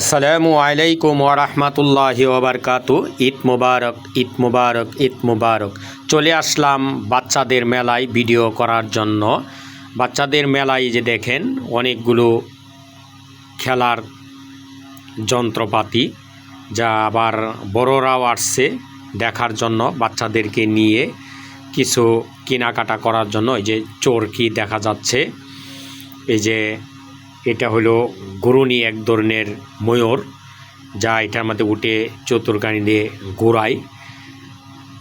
আসসালামু আলাইকুম ওয়া রাহমাতুল্লাহি ওয়া বারাকাতু। ঈদ মুবারক, ঈদ মুবারক, ঈদ মুবারক। চলে আসলাম বাচ্চাদের মেলায় ভিডিও করার জন্য। বাচ্চাদের মেলায় যে দেখেন অনেকগুলো খেলার যন্ত্রপাতি, যা আবার বড়রাও আসছে দেখার জন্য বাচ্চাদেরকে নিয়ে কিছু কেনাকাটা করার জন্য। এই যে চরকি দেখা যাচ্ছে, এই যে এটা হলো ঘুরুনি, এক ধরনের ময়ূর, যা এটার মধ্যে উঠে চতুর্গানি দিয়ে ঘোরায়।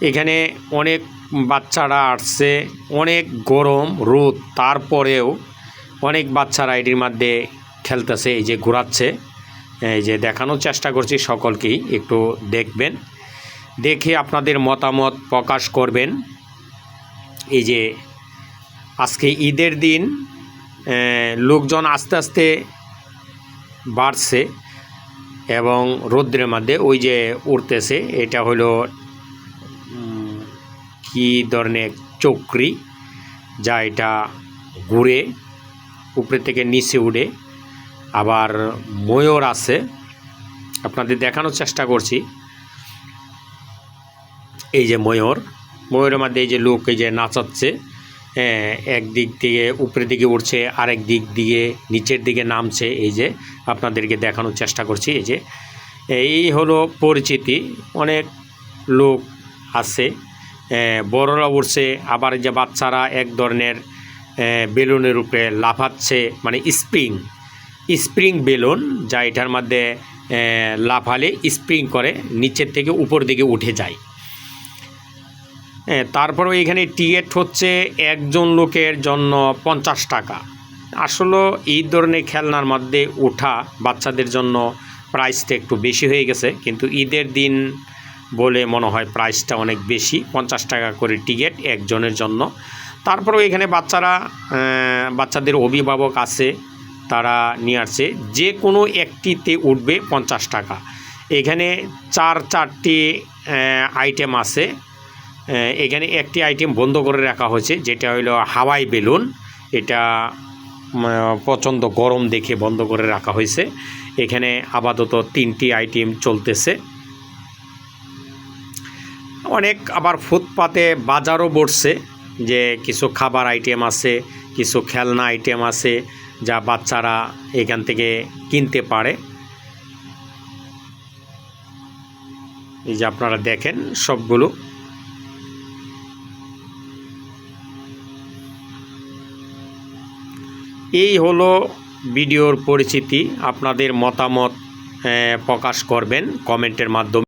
এখানে অনেক বাচ্চারা আসছে, অনেক গরম রোদ, তারপরেও অনেক বাচ্চারা এটির মধ্যে খেলতেছে, এই যে ঘোরাচ্ছে। এই যে দেখানোর চেষ্টা করছি, সকলকেই একটু দেখবেন, দেখে আপনাদের মতামত প্রকাশ করবেন। এই যে আজকে ঈদের দিন লোকজন আস্তে আস্তে বাড়ছে এবং রৌদ্রের মধ্যে ওই যে উঠতেছে, এটা হলো কি ধরনের চক্রি, যা এটা ঘুরে উপরে থেকে নিচে উড়ে। আবার ময়ূর আছে, আপনাদের দেখানোর চেষ্টা করছি। এই যে ময়ূরের মধ্যে এই যে লোক এই যে নাচাচ্ছে, এক দিক থেকে উপরের দিকে উঠছে, আরেক দিক দিয়ে নিচের দিকে নামছে। এই যে আপনাদেরকে দেখানোর চেষ্টা করছি। এই যে এই হলো পরিচিতি, অনেক লোক আছে, বড়রা উঠছে। আবার যে বাচ্চারা এক ধরনের বেলুনের উপরে লাফাচ্ছে, মানে স্প্রিং বেলুন, যা এটার মধ্যে লাফালে স্প্রিং করে নিচের থেকে উপর দিকে উঠে যায়। তারপরেও এখানে টিকিট হচ্ছে একজন লোকের জন্য 50 টাকা। আসলে এই ধরনের খেলনার মধ্যে ওঠা বাচ্চাদের জন্য প্রাইসটা একটু বেশি হয়ে গেছে, কিন্তু ঈদের দিন বলে মনে হয় প্রাইসটা অনেক বেশি, 50 টাকা করে টিকিট একজনের জন্য। তারপরেও এখানে বাচ্চাদের অভিভাবক আছে, তারা নিয়ে আসছে, যে কোনো একটিতে উঠবে 50 টাকা। এখানে চারটি আইটেম আছে। এখানে একটি আইটেম বন্ধ করে রাখা হয়েছে, যেটা হলো হাওয়াই বেলুন। এটা প্রচণ্ড গরম দেখে বন্ধ করে রাখা হয়েছে। এখানে আপাতত 3টি আইটেম চলতেছে। অনেক আবার ফুটপাতে বাজারও বসছে, যে কিছু খাবার আইটেম আছে, কিছু খেলনা আইটেম আছে, যা বাচ্চারা এখান থেকে কিনতে পারে। এই যে আপনারা দেখেন সবগুলো। এই হলো ভিডিওর পরিচিতি। আপনাদের মতামত প্রকাশ করবেন কমেন্টের মাধ্যমে।